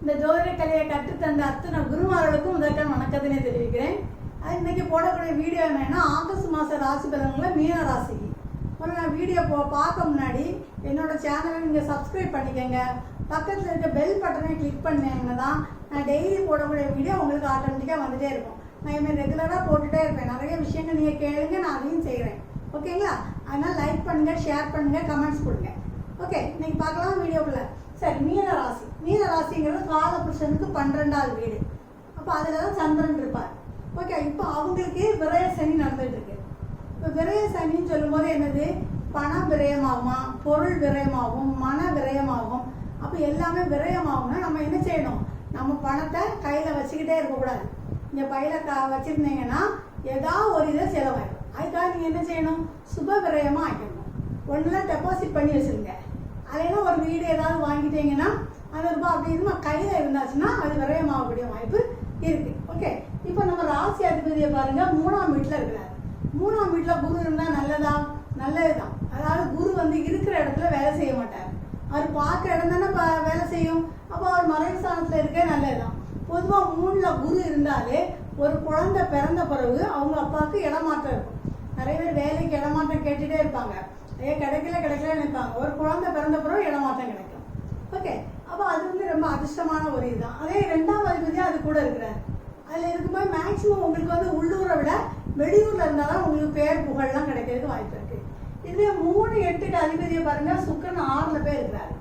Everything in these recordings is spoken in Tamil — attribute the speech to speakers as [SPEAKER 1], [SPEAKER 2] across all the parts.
[SPEAKER 1] இந்த ஜோதிட கலையை கற்றுத்தந்த அத்தனை குருமார்களுக்கும் முதற்கான வணக்கத்தினை தெரிவிக்கிறேன். இன்னைக்கு போடக்கூடிய வீடியோ என்னன்னா, ஆகஸ்ட் மாத ராசி பலன்களை மீன ராசிக்கு. நான் வீடியோ பார்க்க முன்னாடி என்னோட சேனலை நீங்கள் சப்ஸ்கிரைப் பண்ணிக்கோங்க. பக்கத்தில் இருக்க பெல் பட்டனை கிளிக் பண்ணீங்கன்னா தான் நான் டெய்லி போடக்கூடிய வீடியோ உங்களுக்கு ஆட்டோமேட்டிக்காக வந்துகிட்டே இருக்கும். நான் இனிமேல் ரெகுலராக போட்டுகிட்டே இருப்பேன். நிறைய விஷயங்கள் நீங்கள் கேளுங்க, நான் அதையும் செய்கிறேன். ஓகேங்களா? அதனால் லைக் பண்ணுங்கள், ஷேர் பண்ணுங்கள், கமெண்ட்ஸ் கொடுங்க. ஓகே, இன்னைக்கு பார்க்கலாம் வீடியோக்குள்ள. சரி, மீன ராசி. மீன ராசிங்கிறது காலபுருஷனுக்கு 12வது வீடு. அப்போ அதில் தான் சந்திரன் இருப்பார். ஓகே, இப்போ அவங்களுக்கு விரய சனி நடந்துகிட்டு இருக்கு. இப்போ விரய சனின்னு சொல்லும்போது என்னது, பண விரயமாகுமா, பொருள் விரயமாகும், மன விரயமாகும். அப்போ எல்லாமே விரயமாகும்னா நம்ம என்ன செய்யணும், நம்ம பணத்தை கையில் வச்சுக்கிட்டே இருக்கக்கூடாது. இந்த பையில் வச்சுருந்தீங்கன்னா ஏதாவது ஒரு இதை செலவாயிடும். அதுக்காக நீங்கள் என்ன செய்யணும், சுப விரயமாக ஆக்கிடணும். ஒன்றுலாம் டெபாசிட் பண்ணி வச்சுருங்க. அதெல்லாம் ஒரு வீடு ஏதாவது வாங்கிட்டீங்கன்னா அது ரூபாய் அப்படி இருந்தால் கையில் இருந்தாச்சுன்னா அது விரயமாகக்கூடிய வாய்ப்பு இருக்குது. ஓகே, இப்போ நம்ம ராசி அதிபதியை பாருங்கள், 3ஆம் வீட்டில் இருக்கிறார். 3ஆம் வீட்டில் குரு இருந்தால் நல்லதா? நல்லது தான். அதாவது குரு இருக்கிற இடத்துல வேலை செய்ய மாட்டார். அவர் பார்க்குற இடம் தானே வேலை செய்யும். அப்போ அவர் மறைவு ஸ்தானத்தில் இருக்க நல்லது தான். பொதுவாக 3ல் குரு இருந்தாலே ஒரு குழந்தை பிறந்த பிறகு அவங்க அப்பாவுக்கு இடமாற்றம் இருக்கும். நிறைய பேர் வேலைக்கு இடமாற்றம் கேட்டுகிட்டே இருப்பாங்க. கிடைக்கல நினைப்பாங்க. ஒரு குழந்தை பிறந்த பிறகு இடமாற்றம் கிடைக்கும். ஓகே, அப்போ அது ரொம்ப அதிர்ஷ்டமான ஒரு இதுதான். அதே 2ஆம் அதிபதியாக அது கூட இருக்கிறார். அதில் இருக்கும்போது மேக்சிமம் உங்களுக்கு உள்ளூரை விட வெளியூரில் இருந்தால் தான் உங்களுக்கு பேர் புகழ்லாம் கிடைக்கிறதுக்கு வாய்ப்பு இருக்குது. இதுவே 3, 8க்கு அதிபதியை பாருங்கள், சுக்கிரன் 6ல் போய் இருக்கிறார்.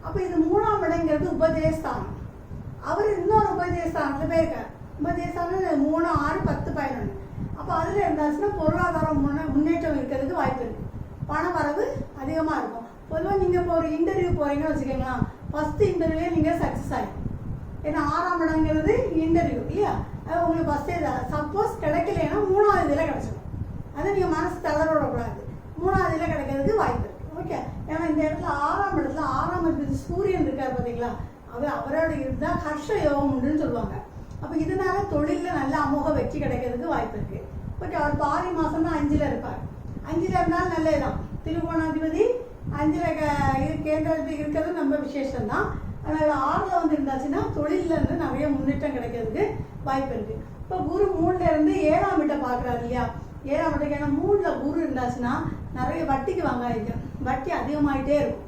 [SPEAKER 1] அப்போ இது 3ஆம் இடங்கிறது உபஜயஸ்தானம். அவர் இன்னொரு உபஜயஸ்தானத்தில் போயிருக்கார். உபஜயஸ்தானம் 3, 6, 10, 11. அப்போ அதில் இருந்தாச்சுன்னா பொருளாதாரம் முன்னேற்றம் இருக்கிறதுக்கு வாய்ப்பு இருக்குது. பண வரவு அதிகமாக இருக்கும். பொதுவாக நீங்கள் இப்போ ஒரு இன்டர்வியூ போகிறீங்கன்னு வச்சுக்கோங்களா, ஃபஸ்ட்டு இன்டர்வியூலேயே நீங்கள் சக்ஸஸ் ஆகிடும். ஏன்னா 6ஆம் இடங்கிறது இன்டர்வியூ இல்லையா? அது உங்களுக்கு ஃபஸ்ட்டே சப்போஸ் கிடைக்கலன்னா 3ஆவது இதில் கிடச்சிடும். அதை நீங்கள் மனசு தளரவிடக்கூடாது. 3ஆவது இதில் கிடைக்கிறதுக்கு வாய்ப்பு இருக்குது. ஓகே, ஏன்னா இந்த இடத்துல 6ஆம் இடத்துல 6ஆம் இடத்துக்கு சூரியன் இருக்கார் பார்த்தீங்களா, அவரோட இருந்தால் ஹர்ஷ யோகம் உண்டுன்னு சொல்லுவாங்க. அப்போ இதனால தொழிலில் நல்ல அமோக வெற்றி கிடைக்கிறதுக்கு வாய்ப்பு இருக்குது. ஓகே, அவர் பாதி மாதம் தான் 5ல் இருப்பார். 5ல் இருந்தாலும் நல்லதுதான். திருவோணாதிபதி 5ல் கேந்திரத்தில் இருக்கிறது ரொம்ப விசேஷம்தான். அதனால் 6ல் இருந்தாச்சுன்னா தொழிலில் இருந்து நிறைய முன்னேற்றம் கிடைக்கிறதுக்கு வாய்ப்பு இருக்குது. இப்போ குரு 3ல் இருந்து 7ஆம் வீட்டை பார்க்குறாரு இல்லையா? 7ஆம் வீட்டுக்கு ஏன்னா 3ல் குரு இருந்தாச்சுன்னா நிறைய வட்டிக்கு வாங்காதீங்க. வட்டி அதிகமாகிட்டே இருக்கும்.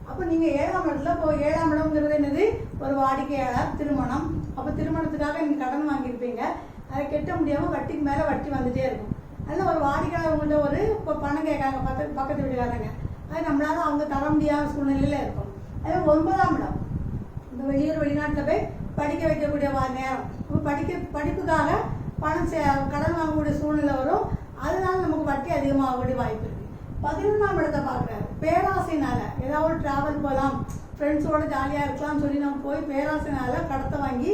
[SPEAKER 1] அப்போ நீங்கள் 7ஆம் இடத்துல இப்போ 7ஆம் இடம்ங்கிறது என்னது, ஒரு வாடிக்கையாளர், திருமணம். அப்போ திருமணத்துக்காக நீங்கள் கடன் வாங்கியிருப்பீங்க. அதை கெட்ட முடியாமல் வட்டிக்கு மேலே வட்டி வந்துகிட்டே இருக்கும். அதில் ஒரு வாடிக்கையாளர் உங்கள்கிட்ட இப்போ பணம் கேட்காங்க, பக்கத்து வீட்டுக்காரங்க. அது நம்மளால அவங்க தர முடியாத சூழ்நிலையில் இருக்கும். அதே 9ஆம் இடம், இந்த வெளியூர் வெளிநாட்டில் போய் படிக்க வைக்கக்கூடிய நேரம். இப்போ படிப்புக்காக பணம் கடன் வாங்கக்கூடிய சூழ்நிலை வரும். அதனால நமக்கு வட்டி அதிகமாகக்கூடிய வாய்ப்பு இருக்குது. 11ஆம் இடத்தை பார்க்குறாரு. பேராசைனால ஏதாவது ஒரு ட்ராவல் போகலாம், ஃப்ரெண்ட்ஸோட ஜாலியாக இருக்கலாம்னு சொல்லி நம்ம போய் பேராசைனால கடத்தை வாங்கி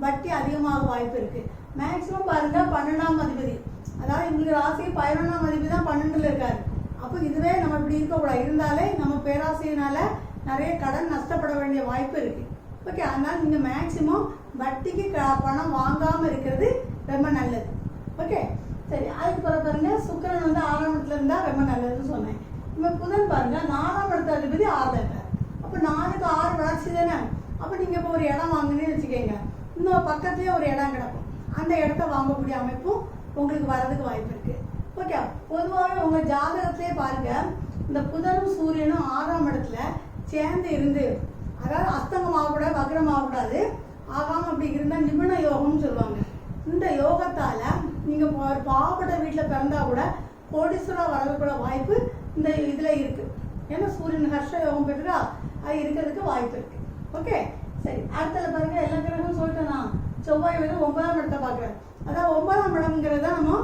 [SPEAKER 1] வட்டி அதிகமாக வாய்ப்பு இருக்குது. மேக்ஸிமம் பாருங்கள் 12ஆம் அதிபதி, அதாவது எங்களுக்கு ராசிக்கு 11ஆம் அதிபதி தான் 12ல் இருக்காரு. அப்போ இதுவே நம்ம இப்படி இருக்கக்கூடாது. இருந்தாலே நம்ம பேராசையினால நிறைய கடன் நஷ்டப்பட வேண்டிய வாய்ப்பு இருக்குது. ஓகே, அதனால் நீங்கள் மேக்சிமம் வட்டிக்கு பணம் வாங்காமல் இருக்கிறது ரொம்ப நல்லது. ஓகே, சரி. அதுக்கு பிறகு பாருங்கள், சுக்கிரன் 6ஆம் இடத்துல இருந்தால் ரொம்ப நல்லதுன்னு சொன்னேன். இப்போ புதன் பாருங்கள் 4ஆம் இடத்த அதிபதி 6ல் இருக்கார். அப்போ 4க்கு 6 வளர்ச்சி தானே. அப்போ நீங்கள் இப்போ ஒரு இடம் வாங்கினேன்னு வச்சுக்கோங்க, இன்னும் பக்கத்துலேயே ஒரு இடம் கிடக்கும். அந்த இடத்த வாங்கக்கூடிய அமைப்பும் உங்களுக்கு வரதுக்கு வாய்ப்பு இருக்குது. ஓகே, பொதுவாகவே உங்கள் ஜாதகத்திலே பாருங்கள், இந்த புதனும் சூரியனும் 6ஆம் இடத்துல சேர்ந்து இருந்து, அதாவது அஸ்தங்கம் ஆகக்கூடாது, வக்ரம் ஆகக்கூடாது, ஆகாமல் அப்படி இருந்தால் நிபுண யோகம்னு சொல்லுவாங்க. இந்த யோகத்தால் நீங்கள் ஒரு பாவப்பட்ட வீட்டில் பிறந்தா கூட கோடீஸ்வரா வரதுக்கூட வாய்ப்பு இந்த இதில் இருக்குது. ஏன்னா சூரியன் ஹர்ஷ யோகம் பெற்றா அது இருக்கிறதுக்கு வாய்ப்பு இருக்குது. ஓகே, சரி. அடுத்தது பாருங்கள், எல்லா கிரகமும் சொல்லிட்டேன்னா செவ்வாய் 9ஆம் இடத்தை பார்க்குறாரு. அதாவது 9ஆம் இடம்ங்கிறது தான் நம்ம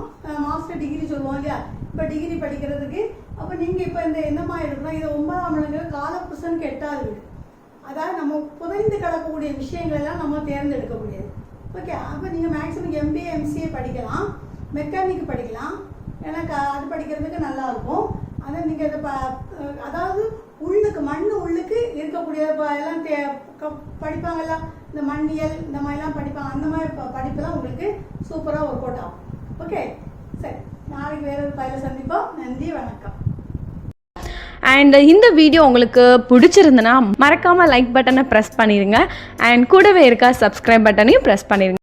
[SPEAKER 1] மாஸ்டர் டிகிரி சொல்லுவோம் இல்லையா? இப்போ டிகிரி படிக்கிறதுக்கு அப்போ நீங்கள் இப்போ இந்த மாதிரி இருக்கணும். இது 9ஆம் இடங்கிறது காலபுருஷனுக்கு 8வது வீடு. அதாவது நம்ம புதைந்து கிடக்கக்கூடிய விஷயங்கள் எல்லாம் நம்ம தேர்ந்தெடுக்கக்கூடியது. ஓகே, அப்போ நீங்கள் மேக்ஸிமம் MBA MCA படிக்கலாம், மெக்கானிக் படிக்கலாம். ஏன்னா அது படிக்கிறதுக்கு நல்லாயிருக்கும். அதை நீங்கள் இதை அதாவது உள்ளுக்கு உள்ளுக்கு இருக்கக்கூடிய எல்லாம் படிப்பாங்கல்ல, இந்த மண்ணியல் இந்த மாதிரிலாம் படிப்பாங்க. அந்த மாதிரி படிப்பெல்லாம் உங்களுக்கு சூப்பராக ஒர்க் அவுட் ஆகும். ஓகே, சரி. நாளைக்கு வேற ஒரு பயில சந்திப்போம். நன்றி, வணக்கம்.
[SPEAKER 2] அண்ட் இந்த வீடியோ உங்களுக்கு பிடிச்சிருந்துன்னா மறக்காமல் லைக் பட்டனை ப்ரெஸ் பண்ணிடுங்க அண்ட் கூடவே இருக்க சப்ஸ்கிரைப் பட்டனையும் ப்ரெஸ் பண்ணிடுங்க.